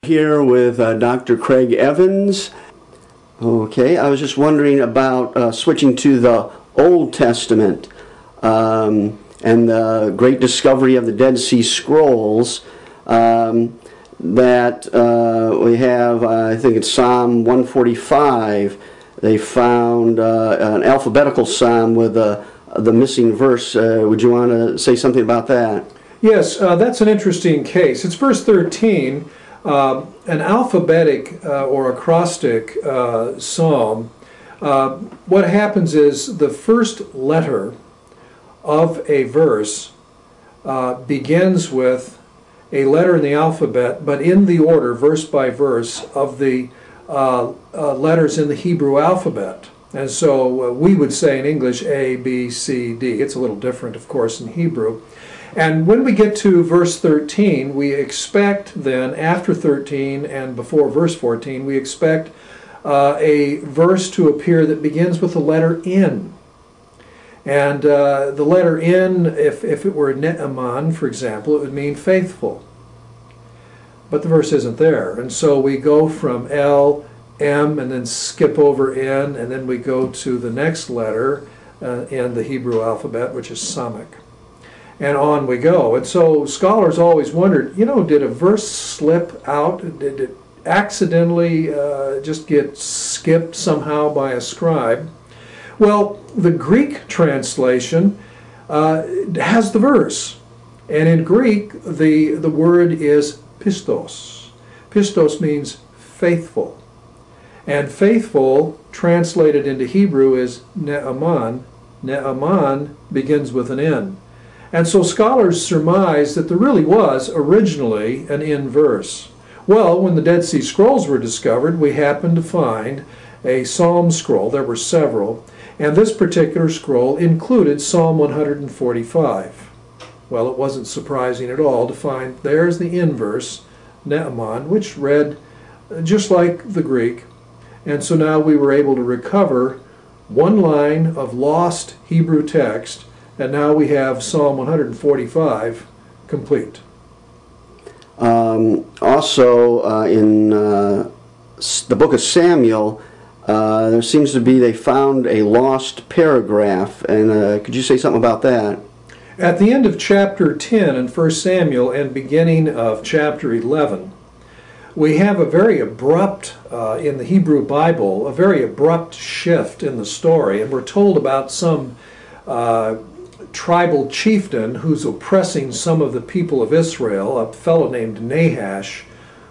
Here with Dr. Craig Evans. Okay, I was just wondering about switching to the Old Testament and the great discovery of the Dead Sea Scrolls that we have, I think it's Psalm 145. They found an alphabetical psalm with the missing verse. Would you want to say something about that? Yes, that's an interesting case. It's verse 13. An alphabetic or acrostic psalm, what happens is the first letter of a verse begins with a letter in the alphabet, but in the order, verse by verse, of the letters in the Hebrew alphabet. And so we would say in English A, B, C, D. It's a little different, of course, in Hebrew. And when we get to verse 13, we expect then, after 13 and before verse 14, we expect a verse to appear that begins with the letter N. And the letter N, if it were Ne'eman, for example, it would mean faithful. But the verse isn't there. And so we go from L, M, and then skip over N, and then we go to the next letter in the Hebrew alphabet, which is Samek. And on we go. And so scholars always wondered, did a verse slip out? Did it accidentally just get skipped somehow by a scribe? Well, the Greek translation has the verse. And in Greek, the word is pistos. Pistos means faithful. And faithful, translated into Hebrew, is Ne'eman. Ne'eman begins with an N. And so scholars surmise that there really was originally an N verse. Well, when the Dead Sea Scrolls were discovered, we happened to find a psalm scroll. There were several. And this particular scroll included Psalm 145. Well, it wasn't surprising at all to find there's the N verse, Ne'eman, which read just like the Greek. And so now we were able to recover one line of lost Hebrew text, and now we have Psalm 145 complete. Also, in the book of Samuel, there seems to be, they found a lost paragraph. And could you say something about that? At the end of chapter 10 in 1 Samuel and beginning of chapter 11, we have a very abrupt, in the Hebrew Bible, a very abrupt shift in the story. And we're told about some tribal chieftain who's oppressing some of the people of Israel, a fellow named Nahash,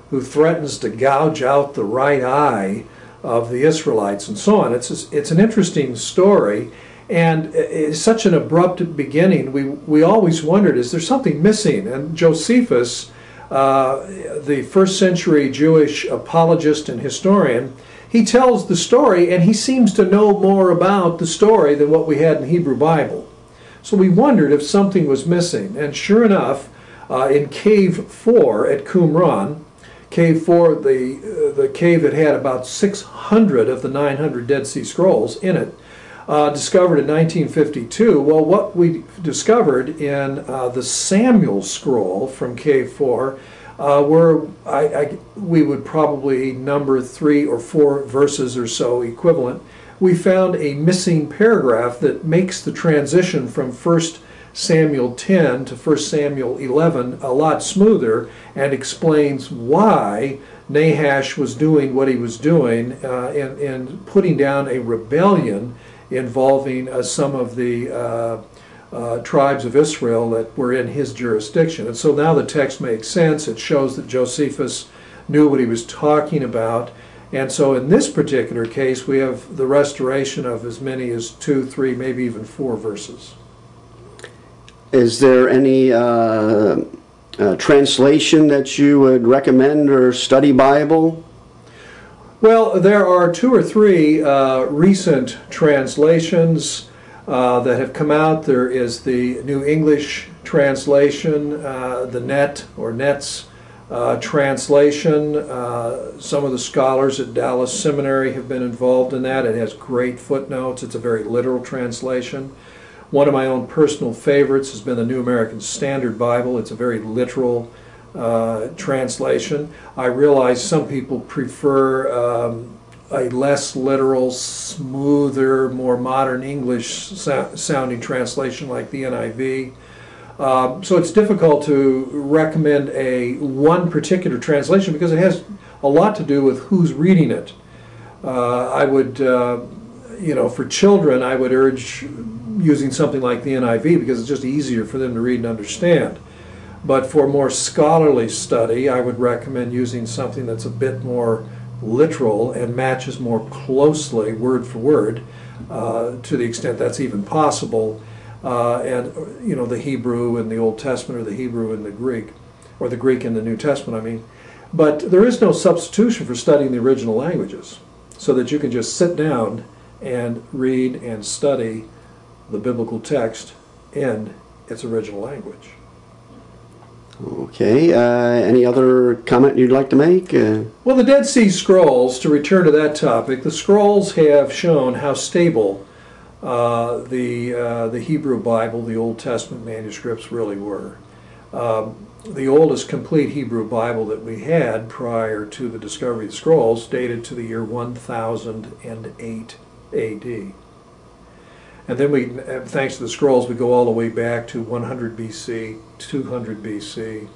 who threatens to gouge out the right eye of the Israelites and so on. It's an interesting story, and it's such an abrupt beginning. We always wondered, is there something missing? And Josephus, the first century Jewish apologist and historian, he tells the story, and he seems to know more about the story than what we had in the Hebrew Bible. So we wondered if something was missing, and sure enough, in Cave 4 at Qumran, Cave 4, the cave that had about 600 of the 900 Dead Sea Scrolls in it, discovered in 1952. Well, what we discovered in the Samuel scroll from Cave 4 were, we would probably number 3 or 4 verses or so equivalent. We found a missing paragraph that makes the transition from 1 Samuel 10 to 1 Samuel 11 a lot smoother, and explains why Nahash was doing what he was doing in putting down a rebellion involving some of the tribes of Israel that were in his jurisdiction. And so now the text makes sense. It shows that Josephus knew what he was talking about. And so in this particular case, we have the restoration of as many as 2, 3, maybe even 4 verses. Is there any translation that you would recommend or study Bible? Well, there are 2 or 3 recent translations that have come out. There is the New English translation, the Net or Nets translation. Some of the scholars at Dallas Seminary have been involved in that. It has great footnotes. It's a very literal translation. One of my own personal favorites has been the New American Standard Bible. It's a very literal translation. I realize some people prefer a less literal, smoother, more modern English sounding translation like the NIV. So it's difficult to recommend one particular translation because it has a lot to do with who's reading it. I would, for children, I would urge using something like the NIV because it's just easier for them to read and understand. But for more scholarly study, I would recommend using something that's a bit more literal and matches more closely, word for word, to the extent that's even possible. And the Hebrew in the Old Testament, or the Hebrew in the Greek, or the Greek in the New Testament, I mean. But there is no substitution for studying the original languages, so that you can just sit down and read and study the biblical text in its original language. Okay, any other comment you'd like to make? Well, the Dead Sea Scrolls, to return to that topic, the scrolls have shown how stable the Hebrew Bible, the Old Testament manuscripts really were. The oldest complete Hebrew Bible that we had prior to the discovery of the scrolls dated to the year 1008 AD. And then we, thanks to the scrolls, we go all the way back to 100 BC, 200 BC.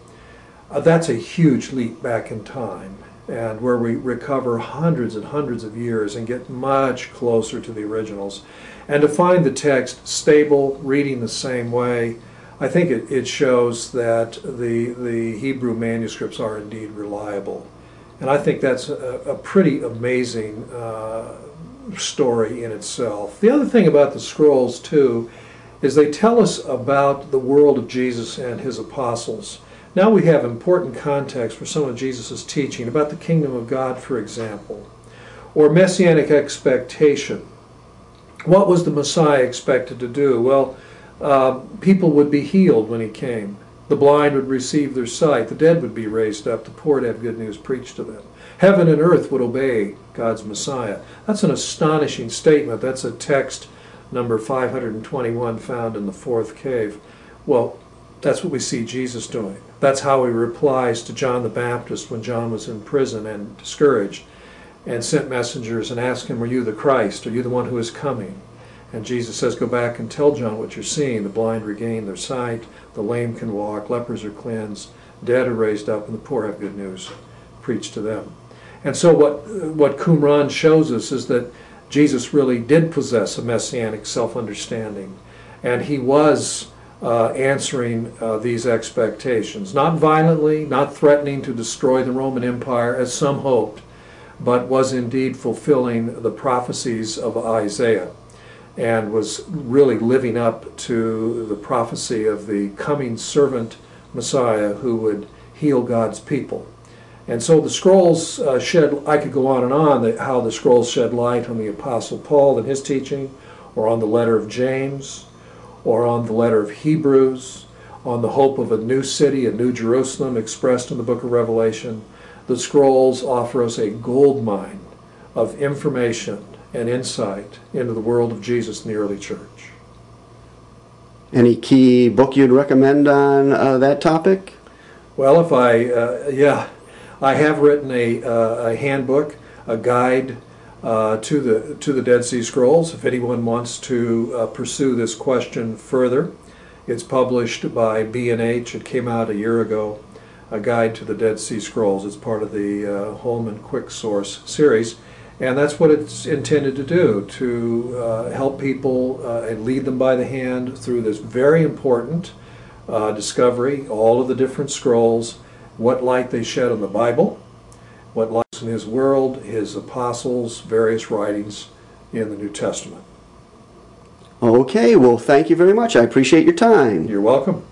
That's a huge leap back in time, and where we recover hundreds and hundreds of years and get much closer to the originals. And to find the text stable, reading the same way, I think it shows that the Hebrew manuscripts are indeed reliable. And I think that's a pretty amazing story in itself. The other thing about the scrolls, too, is they tell us about the world of Jesus and his apostles. Now we have important context for some of Jesus' teaching about the kingdom of God, for example, or messianic expectation. What was the Messiah expected to do? Well, people would be healed when he came. The blind would receive their sight. The dead would be raised up. The poor would have good news preached to them. Heaven and earth would obey God's Messiah. That's an astonishing statement. That's a text number 521 found in the fourth cave. Well, that's what we see Jesus doing. That's how he replies to John the Baptist when John was in prison and discouraged, and sent messengers and asked him, "Are you the Christ? Are you the one who is coming?" And Jesus says, "Go back and tell John what you're seeing. The blind regain their sight, the lame can walk, lepers are cleansed, dead are raised up, and the poor have good news preached to them." And so what Qumran shows us is that Jesus really did possess a messianic self-understanding, and he was answering these expectations, not violently, not threatening to destroy the Roman Empire as some hoped, but was indeed fulfilling the prophecies of Isaiah, and was really living up to the prophecy of the coming servant Messiah who would heal God's people. And so the scrolls I could go on and on, how the scrolls shed light on the Apostle Paul and his teaching, or on the letter of James, or on the letter of Hebrews, on the hope of a new city, a new Jerusalem expressed in the book of Revelation. The scrolls offer us a gold mine of information and insight into the world of Jesus in the early church. Any key book you'd recommend on that topic? Well, I have written a handbook, a guide to the Dead Sea Scrolls. If anyone wants to pursue this question further, it's published by B&H. It came out a year ago. A guide to the Dead Sea Scrolls. It's part of the Holman Quick Source series, and that's what it's intended to do, to help people and lead them by the hand through this very important discovery, all of the different scrolls, what light they shed on the Bible, what light in his world, his apostles, various writings in the New Testament. Okay, well, thank you very much. I appreciate your time. You're welcome.